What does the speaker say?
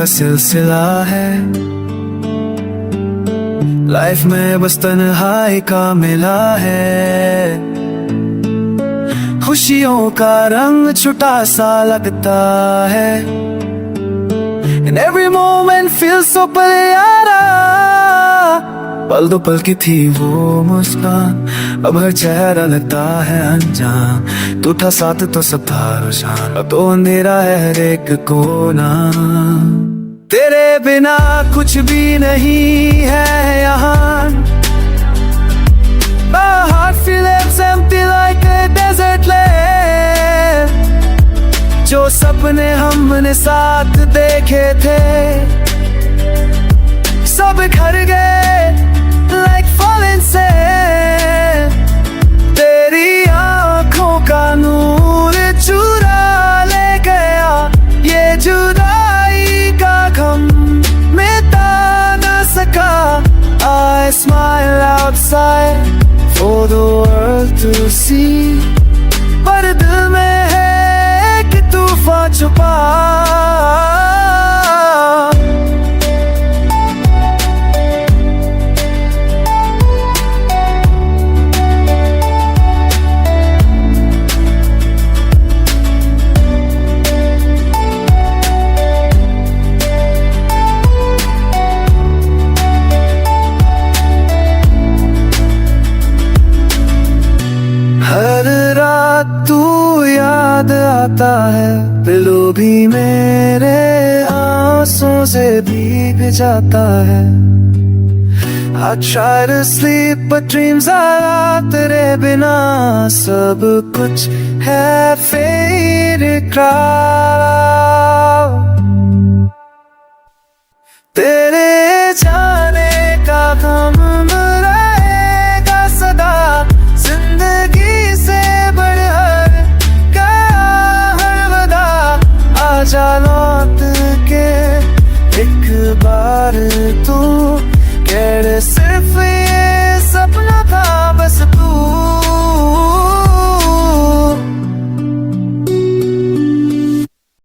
सिलसिला है। लाइफ में बस तन्हाई का मिला है। खुशियों का रंग छुटा सा लगता है। And every moment feels so प्यारा। पल दो पल की थी वो मुस्कान, अब हर चेहरा लगता है अनजान। तू था साथ तो सब था रोशन, अब तो अंधेरा है हर एक कोना। तेरे बिना कुछ भी नहीं है यहाँ। My heart feels empty like a desert land। जो सपने हमने साथ देखे थे सब घर गए like falling sand। तेरी आँखों का नूर चुरा ले गया ये जुदाई का गम मिटा न सका। I smile outside for the world to see, पर दिल में है कि तूफान छुपा। हर रात तू याद आता है, दिलों भी मेरे आंसुओं से भीग जाता है। I try to sleep but dreams are तेरे बिना सब कुछ है faded cloud।